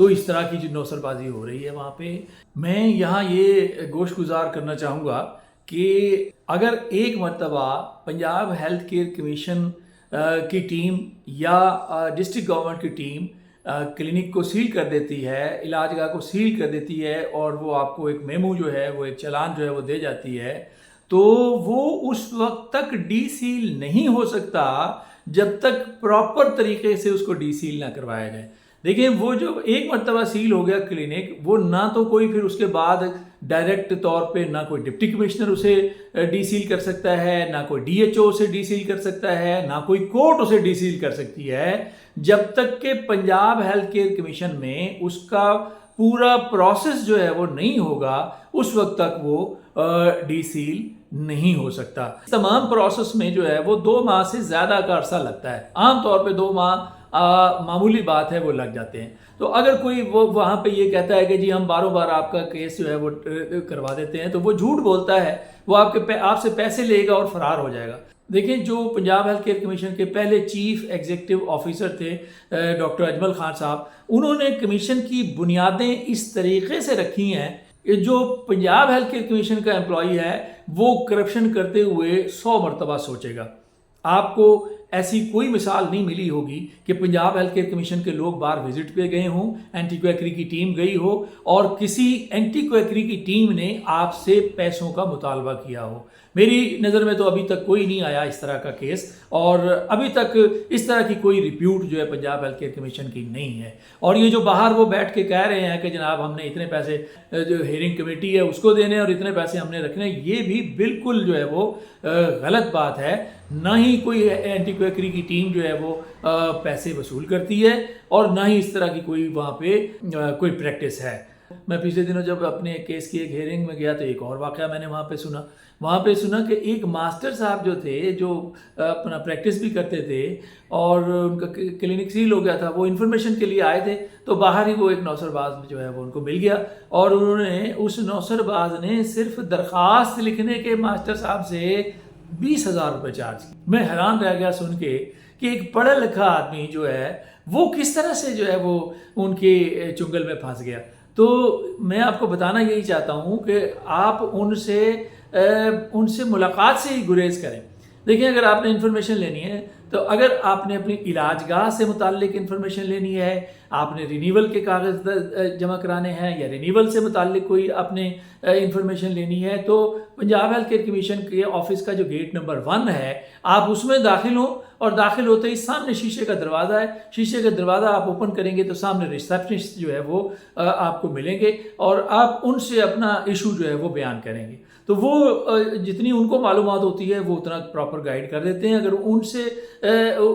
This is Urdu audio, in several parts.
تو اس طرح کی جو نوسر بازی ہو رہی ہے وہاں پہ، میں یہاں یہ گوش گزار کرنا چاہوں گا کہ اگر ایک مرتبہ پنجاب ہیلتھ کیئر کمیشن کی ٹیم یا ڈسٹرکٹ گورنمنٹ کی ٹیم کلینک کو سیل کر دیتی ہے، علاج گاہ کو سیل کر دیتی ہے، اور وہ آپ کو ایک میمو جو ہے، وہ ایک چلان جو ہے وہ دے جاتی ہے، تو وہ اس وقت تک ڈی سیل نہیں ہو سکتا جب تک پراپر طریقے سے اس کو ڈی سیل نہ کروایا جائے۔ دیکھیں، وہ جو ایک مرتبہ سیل ہو گیا کلینک، وہ نہ تو کوئی پھر اس کے بعد ڈائریکٹ طور پہ نہ کوئی ڈپٹی کمشنر اسے ڈی سیل کر سکتا ہے، نہ کوئی ڈی ایچ او اسے ڈی سیل کر سکتا ہے، نہ کوئی کورٹ اسے ڈی سیل کر سکتی ہے، جب تک کہ پنجاب ہیلتھ کیئر کمیشن میں اس کا پورا پروسیس جو ہے وہ نہیں ہوگا، اس وقت تک وہ ڈی سیل نہیں ہو سکتا۔ تمام پروسیس میں جو ہے وہ 2 ماہ سے زیادہ کا عرصہ لگتا ہے، عام طور پہ 2 ماہ معمولی بات ہے، وہ لگ جاتے ہیں۔ تو اگر کوئی وہ وہاں پہ یہ کہتا ہے کہ جی ہم باروں بار آپ کا کیس جو ہے وہ کروا دیتے ہیں، تو وہ جھوٹ بولتا ہے، وہ آپ سے پیسے لے گا اور فرار ہو جائے گا۔ دیکھیں، جو پنجاب ہیلتھ کیئر کمیشن کے پہلے چیف ایگزیکٹو آفیسر تھے ڈاکٹر اجمل خان صاحب، انہوں نے کمیشن کی بنیادیں اس طریقے سے رکھی ہیں کہ جو پنجاب ہیلتھ کیئر کمیشن کا امپلائی ہے وہ کرپشن کرتے ہوئے 100 مرتبہ سوچے گا۔ آپ کو ایسی کوئی مثال نہیں ملی ہوگی کہ پنجاب ہیلتھ کیئر کمیشن کے لوگ باہر وزٹ پہ گئے ہوں، اینٹی کویکری کی ٹیم گئی ہو اور کسی اینٹی کویکری کی ٹیم نے آپ سے پیسوں کا مطالبہ کیا ہو۔ میری نظر میں تو ابھی تک کوئی نہیں آیا اس طرح کا کیس، اور ابھی تک اس طرح کی کوئی رپیوٹ جو ہے پنجاب ہیلتھ کیئر کمیشن کی نہیں ہے۔ اور یہ جو باہر وہ بیٹھ کے کہہ رہے ہیں کہ جناب ہم نے اتنے پیسے جو ہیئرنگ کمیٹی ہے اس کو دینے اور اتنے پیسے ہم نے رکھنے، یہ بھی بالکل جو ہے وہ غلط بات ہے۔ نہ ہی کوئی اینٹی کویکری کی ٹیم جو ہے وہ پیسے وصول کرتی ہے، اور نہ ہی اس طرح کی کوئی وہاں پہ کوئی پریکٹس ہے۔ میں پچھلے دنوں جب اپنے کیس کی ایک ہیئرنگ میں گیا تو ایک اور واقعہ میں نے وہاں پہ سنا کہ ایک ماسٹر صاحب جو تھے، جو اپنا پریکٹس بھی کرتے تھے اور ان کا کلینک سیل ہو گیا تھا، وہ انفارمیشن کے لیے آئے تھے، تو باہر ہی وہ ایک نوسر باز جو ہے وہ ان کو مل گیا، اور انہوں نے اس نوسر باز نے صرف درخواست لکھنے کے ماسٹر صاحب سے 20,000 روپے چارج کی۔ میں حیران رہ گیا سن کے کہ ایک پڑھا لکھا آدمی جو ہے وہ کس طرح سے جو ہے وہ ان کے چنگل میں پھنس گیا۔ تو میں آپ کو بتانا یہی چاہتا ہوں کہ آپ ان سے ملاقات سے ہی گریز کریں۔ دیکھیں، اگر آپ نے انفارمیشن لینی ہے تو اگر آپ نے اپنی علاج گاہ سے متعلق انفارمیشن لینی ہے، آپ نے رینیول کے کاغذ جمع کرانے ہیں یا رینیول سے متعلق کوئی آپ نے انفارمیشن لینی ہے، تو پنجاب ہیلتھ کیئر کمیشن کے آفس کا جو گیٹ نمبر 1 ہے، آپ اس میں داخل ہوں، اور داخل ہوتے ہی سامنے شیشے کا دروازہ ہے، شیشے کا دروازہ آپ اوپن کریں گے تو سامنے ریسیپشنسٹ جو ہے وہ آپ کو ملیں گے، اور آپ ان سے اپنا ایشو جو ہے وہ بیان کریں گے۔ تو وہ جتنی ان کو معلومات ہوتی ہے وہ اتنا پراپر گائیڈ کر دیتے ہیں۔ اگر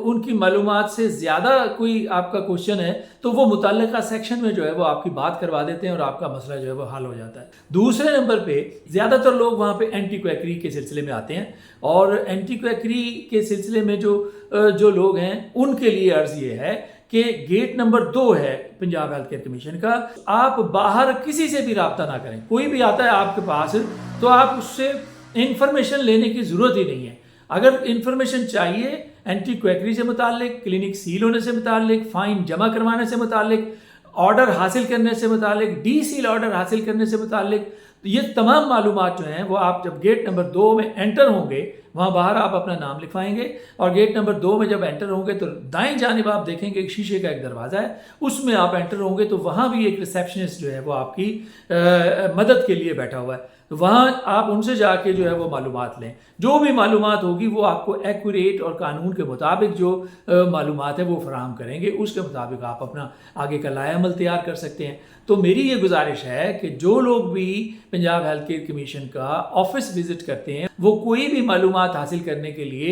ان کی معلومات سے زیادہ کوئی آپ کا کوشچن ہے تو وہ متعلقہ سیکشن میں جو ہے وہ آپ کی بات کروا دیتے ہیں اور آپ کا مسئلہ جو ہے وہ حل ہو جاتا ہے۔ دوسرے نمبر پہ زیادہ تر لوگ وہاں پہ اینٹی کویکری کے سلسلے میں آتے ہیں، اور اینٹی کویکری کے سلسلے میں جو لوگ ہیں ان کے لیے عرض یہ ہے کہ گیٹ نمبر 2 ہے پنجاب ہیلتھ کیئر کمیشن کا، آپ باہر کسی سے بھی رابطہ نہ کریں۔ کوئی بھی آتا ہے آپ کے پاس تو آپ اس سے انفارمیشن لینے کی ضرورت ہی نہیں ہے۔ اگر انفارمیشن چاہیے اینٹی کویکری سے متعلق، کلینک سیل ہونے سے متعلق، فائن جمع کروانے سے متعلق، آرڈر حاصل کرنے سے متعلق، ڈی سیل آرڈر حاصل کرنے سے متعلق، یہ تمام معلومات جو ہیں وہ آپ جب گیٹ نمبر 2 میں انٹر ہوں گے، وہاں باہر آپ اپنا نام لکھوائیں گے، اور گیٹ نمبر 2 میں جب انٹر ہوں گے تو دائیں جانب آپ دیکھیں گے ایک شیشے کا ایک دروازہ ہے، اس میں آپ انٹر ہوں گے تو وہاں بھی ایک ریسیپشنسٹ جو ہے وہ آپ کی مدد کے لیے بیٹھا ہوا ہے۔ تو وہاں آپ ان سے جا کے جو ہے وہ معلومات لیں، جو بھی معلومات ہوگی وہ آپ کو ایکوریٹ اور قانون کے مطابق جو معلومات ہے وہ فراہم کریں گے، اس کے مطابق آپ اپنا آگے کا لائحہ عمل تیار کر سکتے ہیں۔ تو میری یہ گزارش ہے کہ جو لوگ بھی پنجاب ہیلتھ کیئر کمیشن کا آفس وزٹ کرتے ہیں، وہ کوئی بھی معلومات حاصل کرنے کے لیے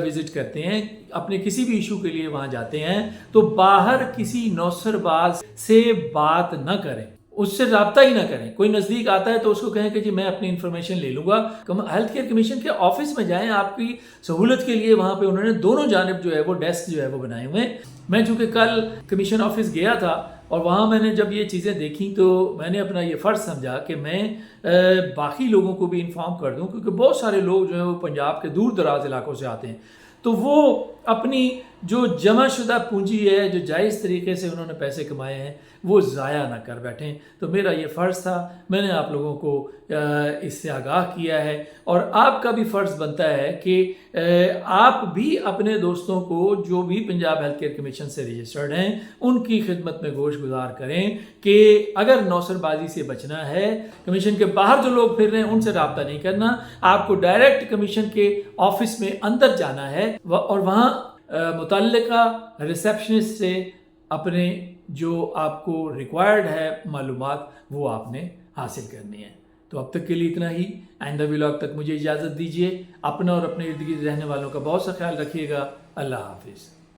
وزٹ کرتے ہیں، اپنے کسی بھی ایشو کے لیے وہاں جاتے ہیں، تو باہر کسی نوسر باز سے بات نہ کریں، اس سے رابطہ ہی نہ کریں۔ کوئی نزدیک آتا ہے تو اس کو کہیں کہ جی میں اپنی انفارمیشن لے لوں گا۔ ہیلتھ کیئر کمیشن کے آفس میں جائیں، آپ کی سہولت کے لیے وہاں پہ انہوں نے دونوں جانب جو ہے وہ ڈیسک جو ہے وہ بنائے ہوئے ہیں۔ میں چونکہ کل کمیشن آفس گیا تھا اور وہاں میں نے جب یہ چیزیں دیکھیں تو میں نے اپنا یہ فرض سمجھا کہ میں باقی لوگوں کو بھی انفارم کر دوں، کیونکہ بہت سارے لوگ جو ہیں وہ پنجاب کے دور دراز علاقوں سے آتے ہیں، تو وہ اپنی جو جمع شدہ پونجی ہے، جو جائز طریقے سے انہوں نے پیسے کمائے ہیں، وہ ضائع نہ کر بیٹھیں۔ تو میرا یہ فرض تھا، میں نے آپ لوگوں کو اس سے آگاہ کیا ہے، اور آپ کا بھی فرض بنتا ہے کہ آپ بھی اپنے دوستوں کو جو بھی پنجاب ہیلتھ کیئر کمیشن سے رجسٹرڈ ہیں ان کی خدمت میں گوش گزار کریں کہ اگر نوسر بازی سے بچنا ہے، کمیشن کے باہر جو لوگ پھر رہے ہیں ان سے رابطہ نہیں کرنا، آپ کو ڈائریکٹ کمیشن کے آفس میں اندر جانا ہے اور وہاں متعلقہ ریسیپشنسٹ سے اپنے جو آپ کو ریکوائرڈ ہے معلومات وہ آپ نے حاصل کرنی ہے۔ تو اب تک کے لیے اتنا ہی، آئندہ ولاگ تک مجھے اجازت دیجیے۔ اپنا اور اپنے ارد گرد رہنے والوں کا بہت سا خیال رکھیے گا۔ اللہ حافظ۔